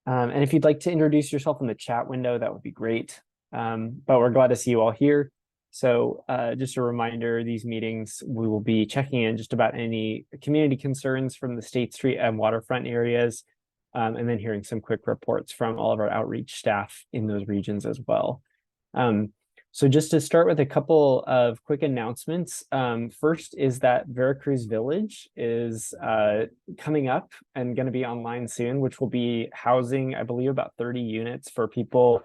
And if you'd like to introduce yourself in the chat window, that would be great. But we're glad to see you all here. So just a reminder, these meetings, we will be checking in just about any community concerns from the State Street and Waterfront areas, and then hearing some quick reports from all of our outreach staff in those regions as well. So just to start with a couple of quick announcements. First is that Veracruz Village is coming up and going to be online soon, which will be housing, I believe, about 30 units for people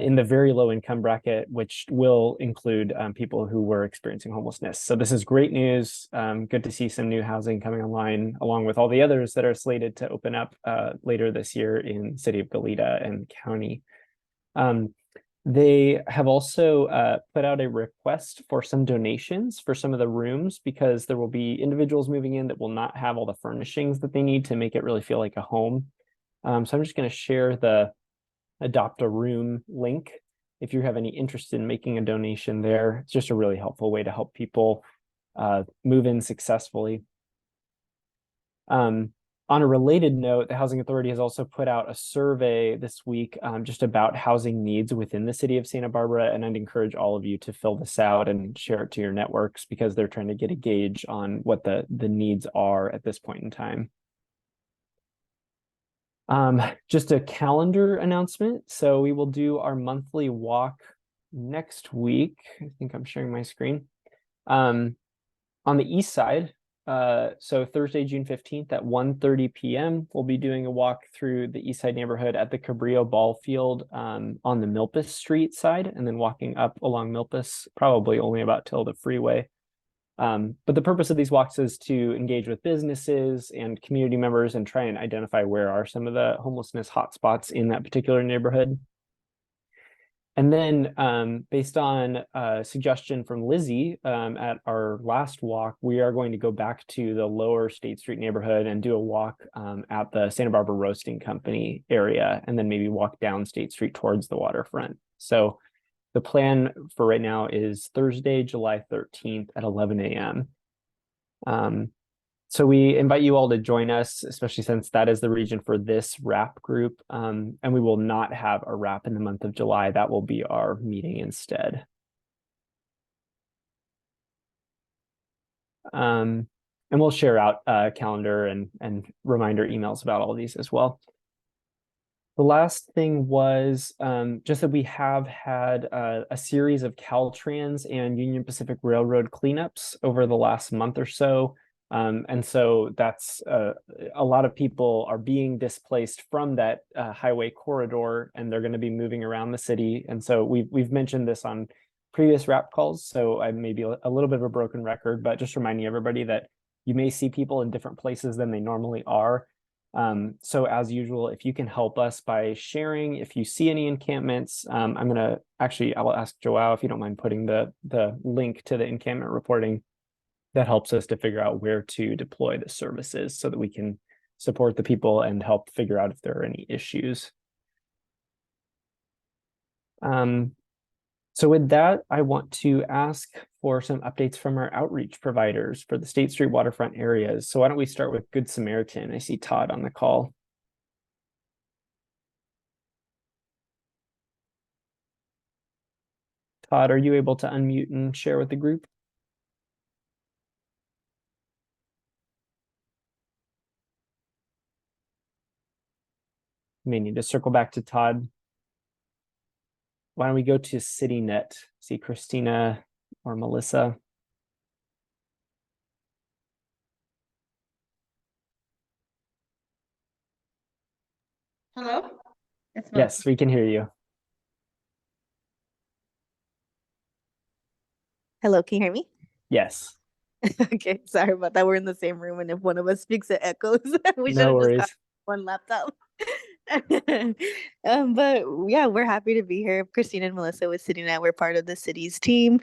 in the very low income bracket, which will include people who were experiencing homelessness. So this is great news. Good to see some new housing coming online, along with all the others that are slated to open up later this year in the city of Goleta and county. They have also put out a request for some donations for some of the rooms, because there will be individuals moving in that will not have all the furnishings that they need to make it really feel like a home. So I'm just going to share the Adopt a Room link if you have any interest in making a donation there. It's just a really helpful way to help people move in successfully. On a related note, the Housing Authority has also put out a survey this week just about housing needs within the city of Santa Barbara, and I'd encourage all of you to fill this out and share it to your networks, because they're trying to get a gauge on what the needs are at this point in time. Just a calendar announcement. So we will do our monthly walk next week. I think I'm sharing my screen. On the east side, so Thursday, June 15th at 1:30 p.m. we'll be doing a walk through the east side neighborhood at the Cabrillo Ball Field on the Milpas Street side, and then walking up along Milpas, probably only about till the freeway. But the purpose of these walks is to engage with businesses and community members and try and identify where are some of the homelessness hotspots in that particular neighborhood. And then based on a suggestion from Lizzie at our last walk, we are going to go back to the lower State Street neighborhood and do a walk at the Santa Barbara Roasting Company area, and then maybe walk down State Street towards the waterfront. So the plan for right now is Thursday, July 13th at 11 a.m. So we invite you all to join us, especially since that is the region for this WRAP group. And we will not have a WRAP in the month of July. That will be our meeting instead. And we'll share out a calendar and reminder emails about all of these as well. The last thing was just that we have had a series of Caltrans and Union Pacific Railroad cleanups over the last month or so. And so that's a lot of people are being displaced from that highway corridor, and they're going to be moving around the city. And so we've mentioned this on previous WRAP calls, so I may be a little bit of a broken record, but just reminding everybody that you may see people in different places than they normally are. So as usual, if you can help us by sharing, if you see any encampments, I'll ask Joao if you don't mind putting the link to the encampment reporting. That helps us to figure out where to deploy the services so that we can support the people and help figure out if there are any issues. So with that, I want to ask for some updates from our outreach providers for the State Street waterfront areas. So why don't we start with Good Samaritan? I see Todd on the call. Todd, are you able to unmute and share with the group? May need to circle back to Todd. Why don't we go to CityNet? See Christina or Melissa. Hello? Yes, we can hear you. Hello, can you hear me? Yes. Okay, sorry about that. We're in the same room, and if one of us speaks, it echoes. We should No have just worries. got one laptop. But yeah, we're happy to be here. Christina and Melissa with CityNet. We're part of the city's team,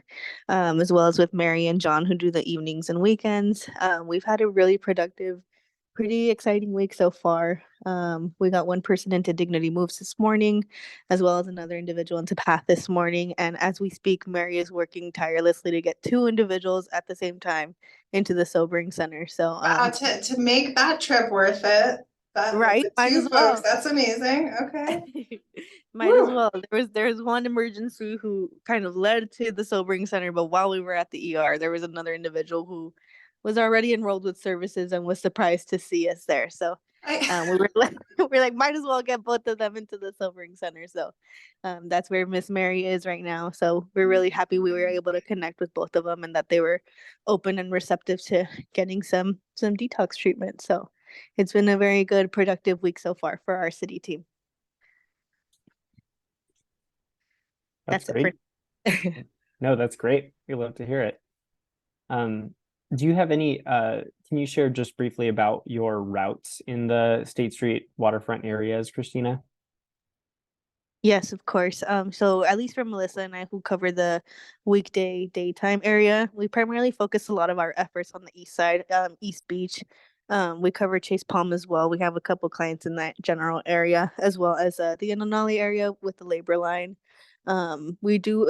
as well as with Mary and John, who do the evenings and weekends. We've had a really productive, pretty exciting week so far. We got one person into Dignity Moves this morning, as well as another individual into Path this morning. And as we speak, Mary is working tirelessly to get two individuals at the same time into the sobering center. So to make that trip worth it. Right? With Might two as folks. well. That's amazing. Okay. Might as Woo. well. There was one emergency who kind of led to the sobering center, but while we were at the ER, there was another individual who was already enrolled with services and was surprised to see us there. So I, we were like, we are like, might as well get both of them into the sobering center. So that's where Miss Mary is right now. So we're really happy we were able to connect with both of them and that they were open and receptive to getting some detox treatment. So it's been a very good, productive week so far for our city team. That's That's it for. great. No, that's great. We love to hear it. Um, do you have any, can you share just briefly about your routes in the State Street waterfront areas, Christina? Yes, of course. So at least for Melissa and I, who cover the weekday daytime area, we primarily focus a lot of our efforts on the east side, East Beach. We cover Chase Palm as well. We have a couple clients in that general area, as well as the Inanali area with the labor line. We do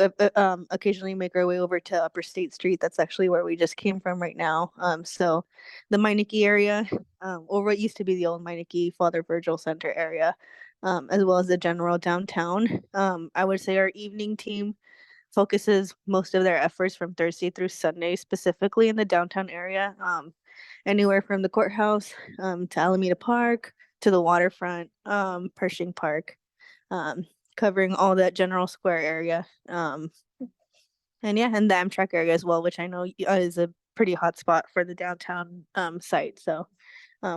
occasionally make our way over to Upper State Street. That's actually where we just came from right now. So the Meineke area, or what used to be the old Meineke Father Virgil Center area, as well as the general downtown. I would say our evening team focuses most of their efforts from Thursday through Sunday, specifically in the downtown area, anywhere from the courthouse to Alameda Park to the waterfront, Pershing Park, um, covering all that general square area. And yeah, and the Amtrak area as well, which I know is a pretty hot spot for the downtown site. So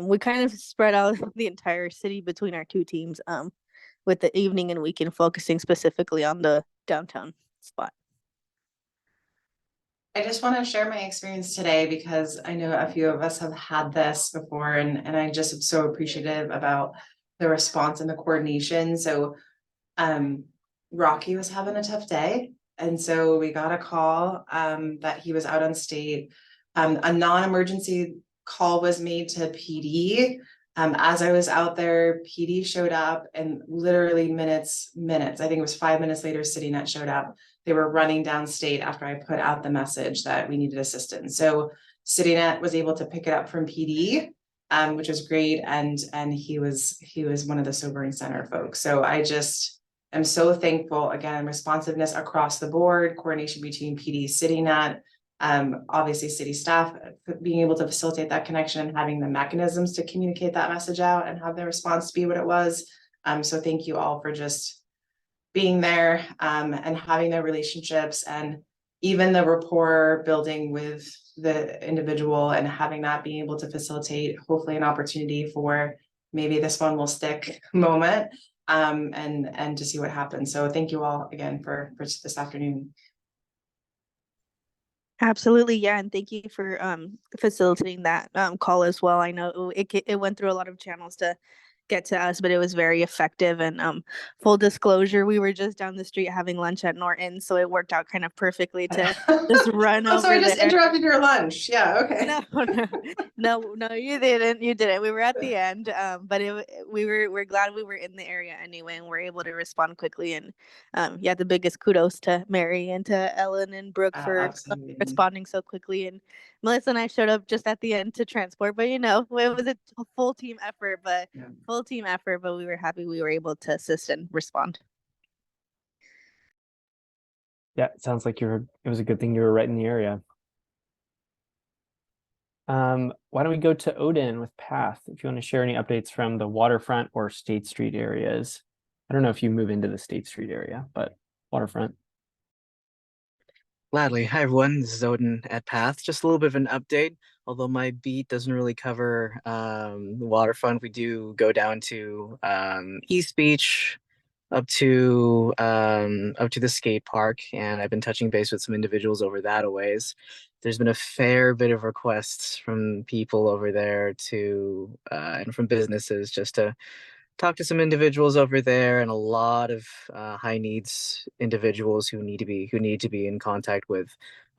we kind of spread out the entire city between our two teams, with the evening and weekend focusing specifically on the downtown spot. I just want to share my experience today because I know a few of us have had this before, and I just am so appreciative about the response and the coordination. So Rocky was having a tough day, and so we got a call that he was out on state. A non-emergency call was made to PD. As I was out there, PD showed up, and literally minutes, I think it was 5 minutes later, CityNet showed up. They were running downstate after I put out the message that we needed assistance. So CityNet was able to pick it up from PD, which was great, and he was one of the sobering center folks. So I'm so thankful, again, responsiveness across the board, coordination between PD, CityNet, obviously city staff, being able to facilitate that connection and having the mechanisms to communicate that message out and have the response be what it was. So thank you all for just being there, and having the relationships and even the rapport building with the individual, and having that being able to facilitate hopefully an opportunity for maybe this one will stick moment, and to see what happens. So thank you all again for this afternoon. Absolutely, yeah, and thank you for facilitating that call as well. I know it went through a lot of channels to get to us, but it was very effective. And full disclosure, we were just down the street having lunch at Norton, so it worked out kind of perfectly to just run Oh, so I over just there. interrupted your lunch. Yeah, okay. No, you didn't. You didn't. We were at the end, but we're glad we were in the area anyway, and we're able to respond quickly. And yeah, the biggest kudos to Mary and to Ellen and Brooke for Absolutely. responding so quickly. And Melissa and I showed up just at the end to transport, but it was a full team effort, but we were happy we were able to assist and respond. Yeah, it sounds like it was a good thing you were right in the area. Why don't we go to Odin with Path, if you want to share any updates from the waterfront or State Street areas. I don't know if you move into the State Street area, but waterfront. Gladly. Hi, everyone. This is Odin at Path. Just a little bit of an update. Although my beat doesn't really cover the waterfront, we do go down to East Beach, up to the skate park, and I've been touching base with some individuals over that a ways. There's been a fair bit of requests from people over there to and from businesses just to talk to some individuals over there, and a lot of high needs individuals who need to be in contact with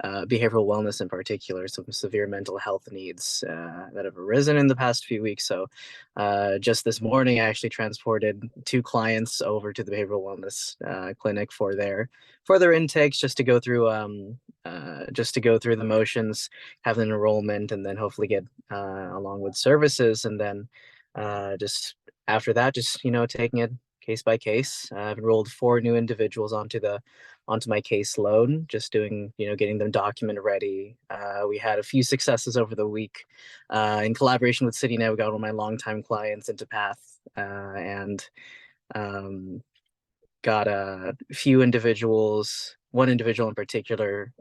behavioral wellness in particular, some severe mental health needs that have arisen in the past few weeks. So just this morning, I actually transported 2 clients over to the behavioral wellness clinic for their intakes, just to go through the motions, have an enrollment, and then hopefully get along with services, and then just after that, just taking it case by case. I've enrolled 4 new individuals onto my caseload, just doing, getting them document ready. We had a few successes over the week. In collaboration with CityNet, we got one of my longtime clients into Path, and got a few individuals, one individual in particular,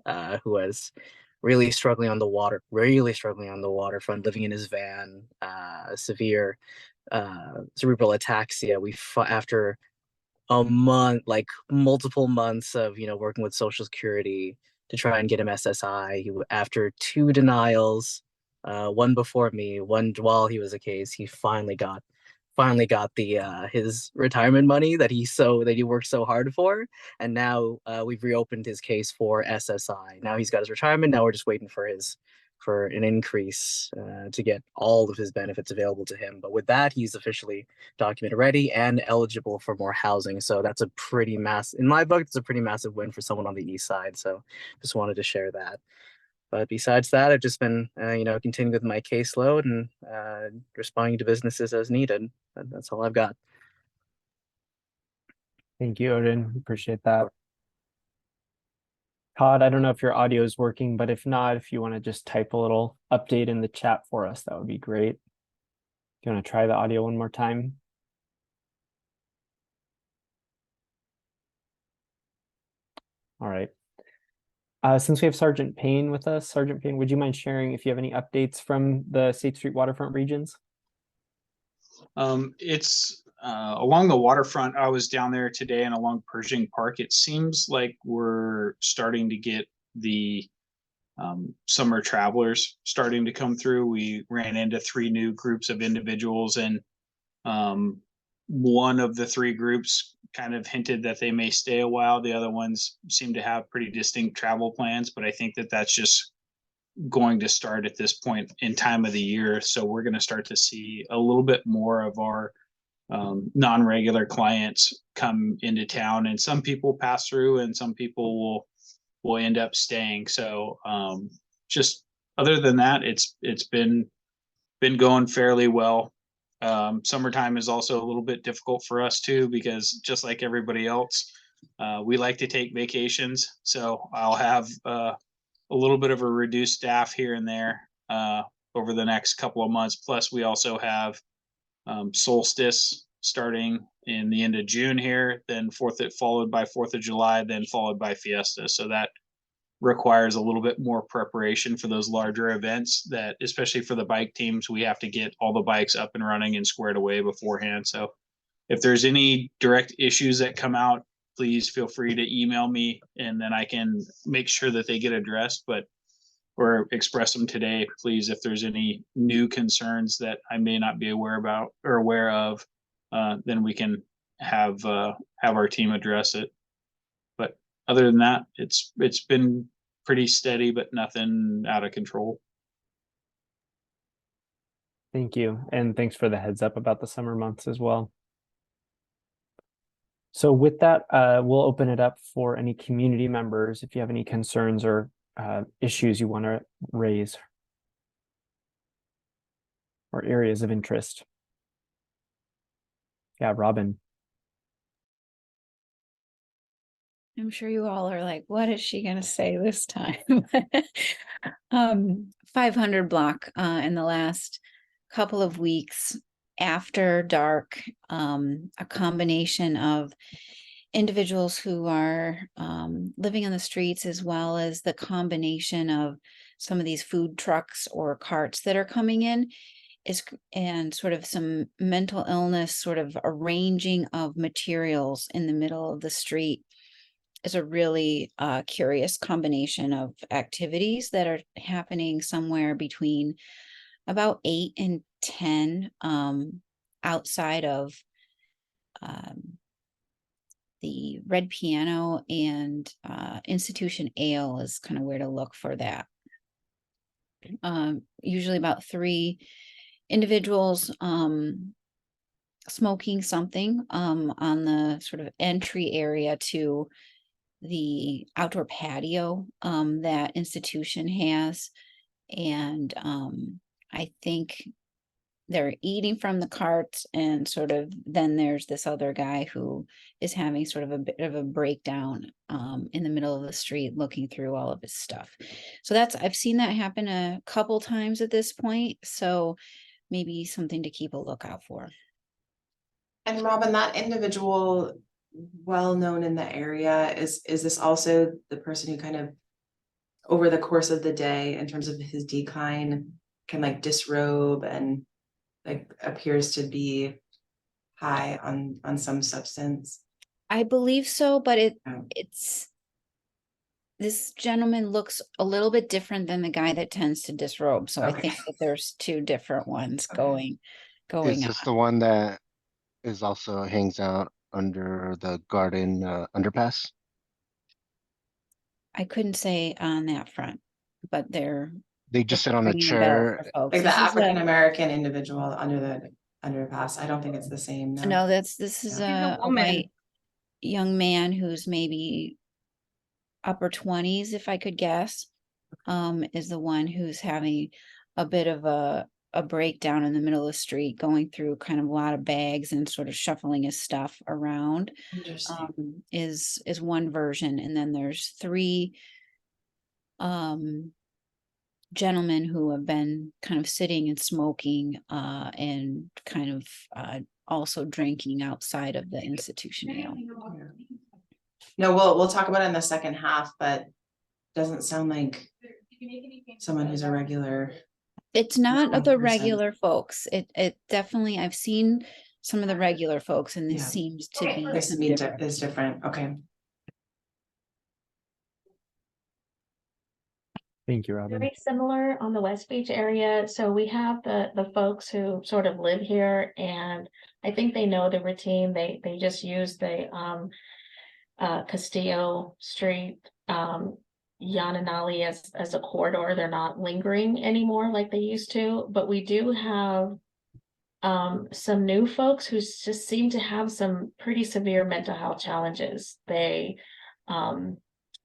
who was really struggling on the waterfront, living in his van, severe cerebral ataxia. After a month, like multiple months of working with Social Security to try and get him SSI. After 2 denials, one before me, one while he was a case, he finally got the his retirement money that he worked so hard for, and now we've reopened his case for SSI. Now he's got his retirement. Now we're just waiting for an increase to get all of his benefits available to him. But with that, he's officially documented ready and eligible for more housing. So that's a pretty in my book, it's a pretty massive win for someone on the east side. So just wanted to share that. But besides that, I've just been, continuing with my caseload and responding to businesses as needed. That's all I've got. Thank you, Odin. Appreciate that. Todd, I don't know if your audio is working, but if not, if you want to just type a little update in the chat for us, that would be great. Do you want to try the audio one more time? All right. Since we have Sergeant Payne with us, Sergeant Payne, would you mind sharing if you have any updates from the State Street waterfront regions? It's along the waterfront. I was down there today and along Pershing Park. It seems like we're starting to get the summer travelers starting to come through. We ran into 3 new groups of individuals, and one of the 3 groups kind of hinted that they may stay a while. The other ones seem to have pretty distinct travel plans, but I think that that's just going to start at this point in time of the year. So we're going to start to see a little bit more of our non-regular clients come into town, and some people pass through and some people will end up staying. So just other than that, it's been going fairly well. Summertime is also a little bit difficult for us too, because just like everybody else, we like to take vacations. So I'll have a little bit of a reduced staff here and there over the next couple of months. Plus, we also have solstice starting in the end of June here, then followed by 4th of July, then followed by Fiesta. So that requires a little bit more preparation for those larger events, that especially for the bike teams, we have to get all the bikes up and running and squared away beforehand. So if there's any direct issues that come out, please feel free to email me, and then I can make sure that they get addressed, or express them today, please. If there's any new concerns that I may not be aware of, then we can have our team address it. But other than that, it's been pretty steady, but nothing out of control. Thank you. And thanks for the heads up about the summer months as well. So with that, we'll open it up for any community members if you have any concerns or issues you want to raise or areas of interest. Yeah, Robin. I'm sure you all are like, what is she going to say this time? 500 block in the last couple of weeks after dark, a combination of individuals who are living on the streets, as well as the combination of some of these food trucks or carts that are coming in, and sort of some mental illness, sort of arranging of materials in the middle of the street, is a really curious combination of activities that are happening somewhere between about 8 and 10 outside of the Red Piano, and Institution Ale is kind of where to look for that. Usually about 3 individuals smoking something on the sort of entry area to the outdoor patio that institution has. And I think they're eating from the cart, and sort of then there's this other guy who is having sort of a bit of a breakdown in the middle of the street looking through all of his stuff. So I've seen that happen a couple times at this point, so maybe something to keep a lookout for. And Robin, that individual, well known in the area, is this also the person who kind of over the course of the day, in terms of his decline, can like disrobe and like appears to be high on some substance? I believe so, but Oh. it's this gentleman looks a little bit different than the guy that tends to disrobe. So I Okay. think that there's two different ones Okay. going Is on. this the one that is also hangs out under the garden underpass? I couldn't say on that front, but they're They just just sit on a ringing a bell chair. for folks. Like the This is African American individual under the underpass. I don't think it's the same. no, this is Yeah. a white young man who's maybe upper 20s, if I could guess, is the one who's having a bit of a breakdown in the middle of the street, going through kind of a lot of bags and sort of shuffling his stuff around. Interesting. Is one version, and then there's three gentlemen who have been kind of sitting and smoking and kind of also drinking outside of the institution ale. Yeah. No, we'll talk about it in the second half, but doesn't sound like someone who's a regular. It's not of 20%. the regular folks. It definitely, I've seen some of the regular folks, and this Yeah. seems to be This some mean different. is different. Okay. Thank you, Robin. Very similar on the West Beach area. So we have the folks who sort of live here, and I think they know the routine. They just use the Castillo Street, Yananali as a corridor. They're not lingering anymore like they used to. But we do have some new folks who just seem to have some pretty severe mental health challenges.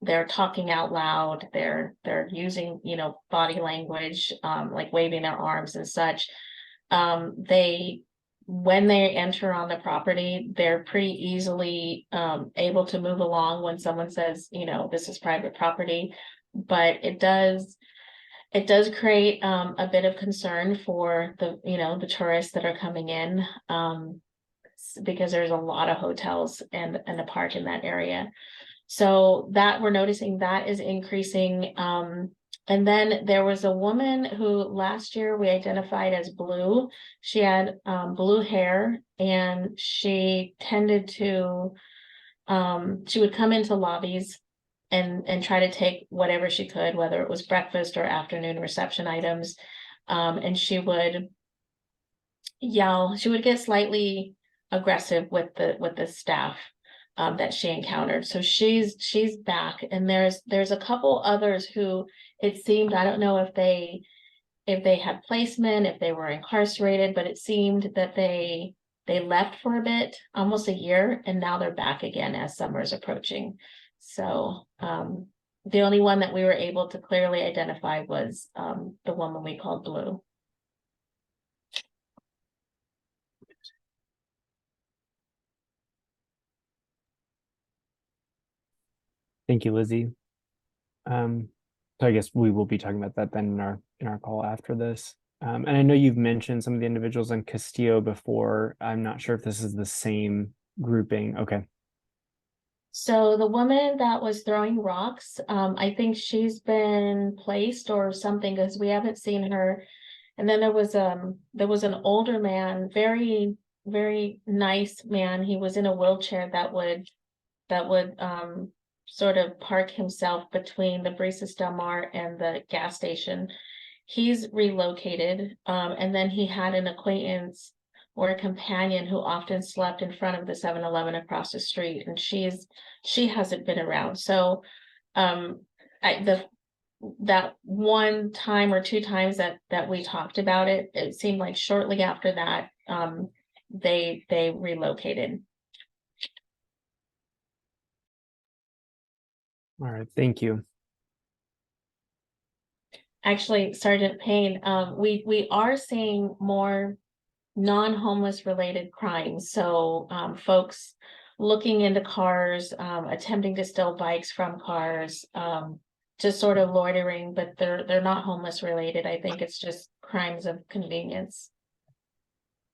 They're talking out loud, they're using, body language, like waving their arms and such. They when they enter on the property, they're pretty easily able to move along when someone says, this is private property. But it does create a bit of concern for the tourists that are coming in, because there's a lot of hotels and a park in that area. So that we're noticing that is increasing. And then there was a woman who last year we identified as blue. She had blue hair, and she tended to she would come into lobbies and try to take whatever she could, whether it was breakfast or afternoon reception items. And she would yell, she would get slightly aggressive with the staff that she encountered. So she's back, and there's a couple others who it seemed, I don't know if they had placement, if they were incarcerated, but it seemed that they left for a bit, almost a year, and now they're back again as summer's approaching. So the only one that we were able to clearly identify was the woman we called Blue. Thank you, Lizzie. So I guess we will be talking about that then in our call after this. And I know you've mentioned some of the individuals on Castillo before. I'm not sure if this is the same grouping. Okay. So the woman that was throwing rocks, I think she's been placed or something, because we haven't seen her. And then there was an older man, very, very nice man. He was in a wheelchair that would sort of park himself between the Brisas Del Mar and the gas station. He's relocated, and then he had an acquaintance or a companion who often slept in front of the 7-Eleven across the street, and she hasn't been around. So that one time or two times that we talked about it, it seemed like shortly after that they relocated. All right. Thank you. Actually, Sergeant Payne, we are seeing more non-homeless related crimes. So folks looking into cars, attempting to steal bikes from cars, just sort of loitering, but they're not homeless related. I think it's just crimes of convenience.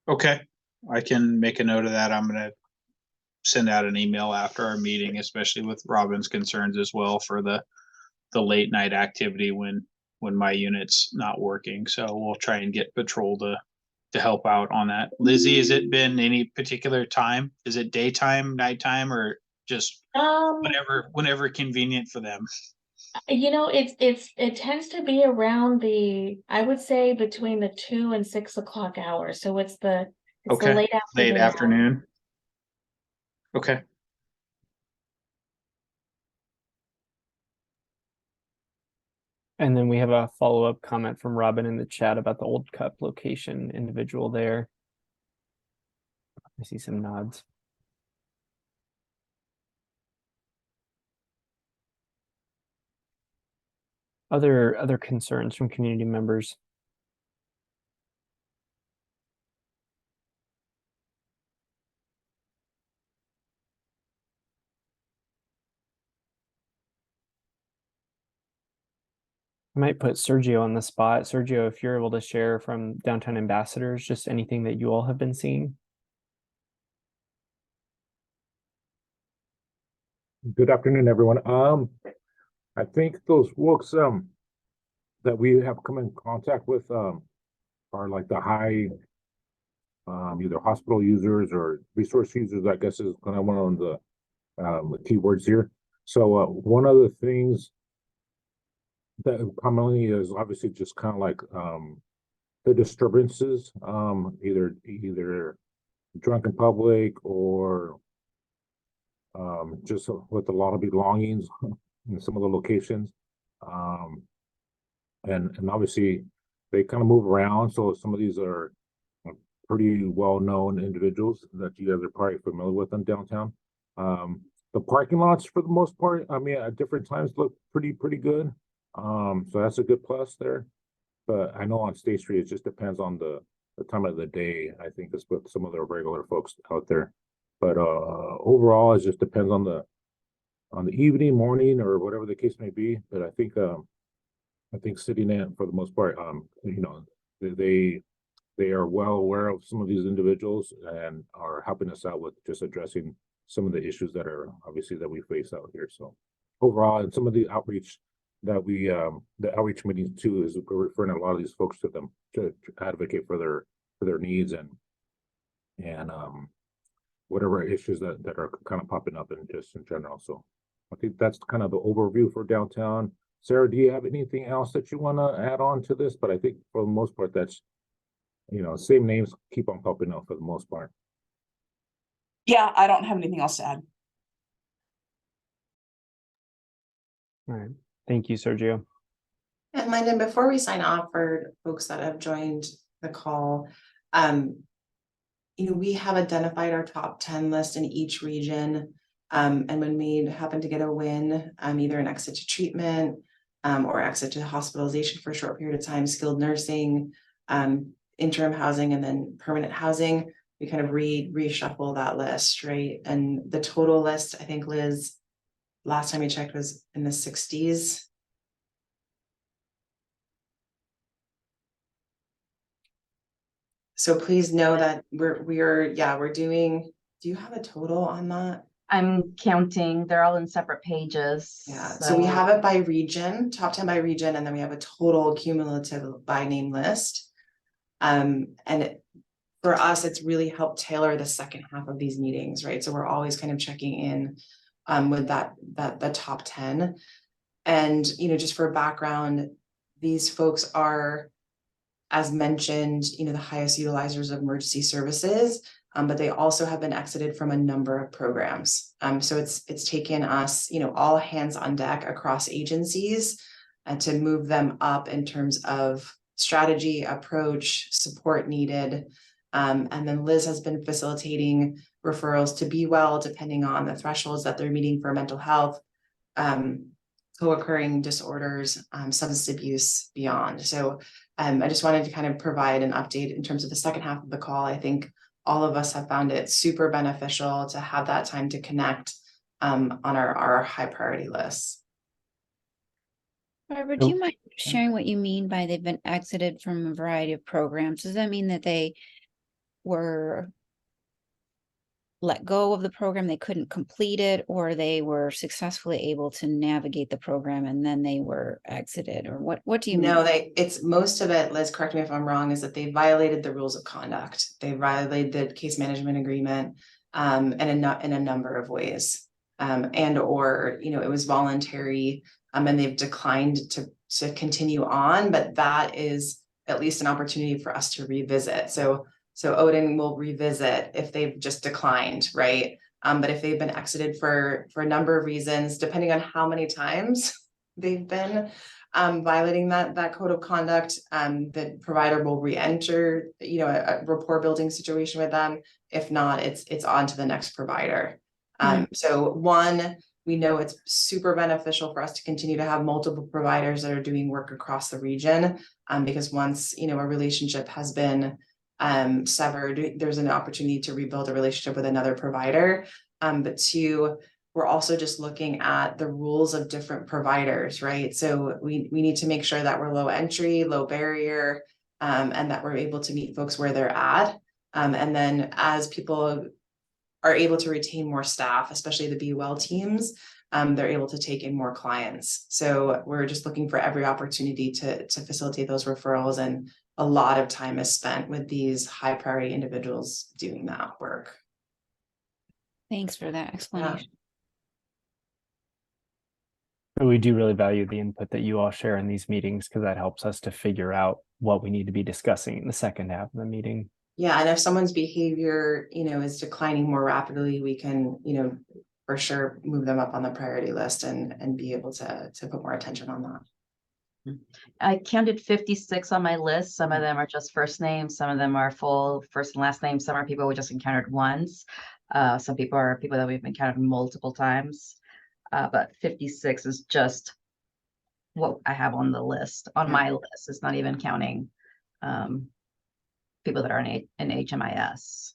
Okay, I can make a note of that. I'm gonna send out an email after our meeting, especially with Robin's concerns as well for the late night activity when my unit's not working. So we'll try and get patrol to help out on that. Lizzie, has it been any particular time? Is it daytime, nighttime, or just whenever convenient for them? You know, it tends to be around I would say between the 2 and 6 o'clock hour. So it's the Okay, late afternoon. late afternoon. Okay. And then we have a follow-up comment from Robin in the chat about the Old Cup location individual there. I see some nods. Other concerns from community members? I might put Sergio on the spot. Sergio, if you're able to share from Downtown Ambassadors, just anything that you all have been seeing. Good afternoon, everyone. I think those folks that we have come in contact with are like the high either hospital users or resource users, I guess is kind of one of the keywords here. So one of the things that commonly is obviously just kind of like the disturbances, either drunk in public or just with a lot of belongings in some of the locations. And obviously they kind of move around. So some of these are pretty well-known individuals that you guys are probably familiar with in downtown. The parking lots for the most part, I mean, at different times look pretty good. So that's a good plus there. But I know on State Street, it just depends on the time of the day. I think it's with some of the regular folks out there. But overall, it just depends on the evening, morning, or whatever the case may be. But I think City Net, for the most part, you know, they are well aware of some of these individuals and are helping us out with just addressing some of the issues that are obviously that we face out here. So overall, and some of the outreach that the outreach meetings too, is we're referring a lot of these folks to them to advocate for their needs and whatever issues that are kind of popping up in just in general. So I think that's kind of the overview for downtown. Sarah, do you have anything else that you want to add on to this? But I think for the most part, that's, you know, same names keep on popping up for the most part. Yeah, I don't have anything else to add. All right. Thank you, Sergio. And Lyndon, before we sign off for folks that have joined the call, you know, we have identified our top 10 list in each region. And when we happen to get a win, either an exit to treatment or exit to hospitalization for a short period of time, skilled nursing, interim housing, and then permanent housing, we kind of reshuffle that list, right? And the total list, I think, Liz, last time we checked was in the 60s. So please know that we're doing, do you have a total on that? I'm counting, they're all in separate pages. Yeah, so we have it by region, top 10 by region, and then we have a total cumulative by name list. For us, it's really helped tailor the second half of these meetings, right? So we're always kind of checking in with the top 10. And, you know, just for background, these folks are, as mentioned, you know, the highest utilizers of emergency services, but they also have been exited from a number of programs. So it's taken us, you know, all hands on deck across agencies to move them up in terms of strategy, approach, support needed. And then Liz has been facilitating referrals to Be Well, depending on the thresholds that they're meeting for mental health, co-occurring disorders, substance abuse, beyond. So I just wanted to kind of provide an update in terms of the second half of the call. I think all of us have found it super beneficial to have that time to connect on our high priority lists. Barbara, do you mind sharing what you mean by they've been exited from a variety of programs? Does that mean that they were let go of the program, they couldn't complete it, or they were successfully able to navigate the program and then they were exited? Or what do you mean? No, it's most of it, Liz, correct me if I'm wrong, is that they violated the rules of conduct. They violated the case management agreement in a number of ways. And or, you know, it was voluntary and they've declined to continue on, but that is at least an opportunity for us to revisit. So Odin will revisit if they've just declined, right? But if they've been exited for a number of reasons, depending on how many times they've been violating that code of conduct, the provider will re-enter, you know, a rapport building situation with them. If not, it's on to the next provider. So one, we know it's super beneficial for us to continue to have multiple providers that are doing work across the region, because once, you know, a relationship has been severed, there's an opportunity to rebuild a relationship with another provider. But two, we're also just looking at the rules of different providers, right? So we need to make sure that we're low entry, low barrier, and that we're able to meet folks where they're at. And then as people are able to retain more staff, especially the BUL teams, they're able to take in more clients. So we're just looking for every opportunity to facilitate those referrals, and a lot of time is spent with these high priority individuals doing that work. Thanks for that explanation. But we do really value the input that you all share in these meetings, because that helps us to figure out what we need to be discussing in the second half of the meeting. Yeah, and if someone's behavior, you know, is declining more rapidly, we can, you know, for sure move them up on the priority list and be able to put more attention on that. I counted 56 on my list. Some of them are just first names, some of them are full first and last name, some are people we just encountered once. Some people are people that we've encountered multiple times. But 56 is just what I have on the list, on my list. It's not even counting people that are in HMIS.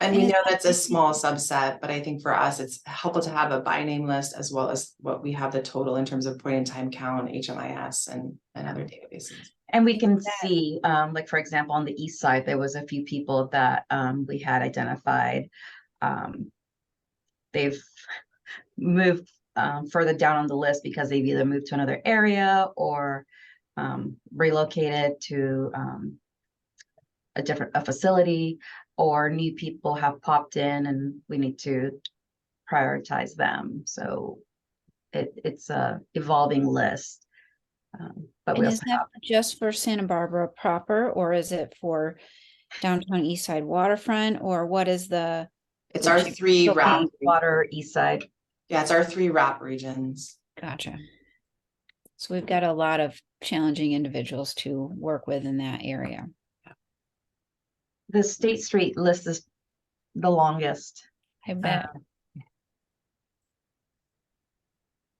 And we know that's a small subset, but I think for us, it's helpful to have a by name list as well as what we have the total in terms of point in time count, HMIS and other databases. And we can see, like, for example, on the east side, there was a few people that we had identified. They've moved further down on the list because they've either moved to another area or relocated to a different facility, or new people have popped in and we need to prioritize them. So it's a evolving list. But we And also is that just for Santa Barbara proper, or is it for downtown East Side Waterfront, or what is the? It's our three wrap water east side. Yeah, it's our three wrap regions. Gotcha. So we've got a lot of challenging individuals to work with in that area. The State Street list is the longest. I bet.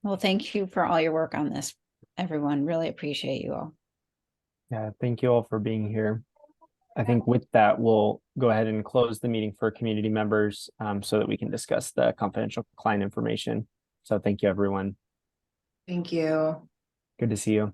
Well, thank you for all your work on this, everyone. Really appreciate you all. Yeah, thank you all for being here. I think with that, we'll go ahead and close the meeting for community members so that we can discuss the confidential client information. So thank you, everyone. Thank you. Good to see you.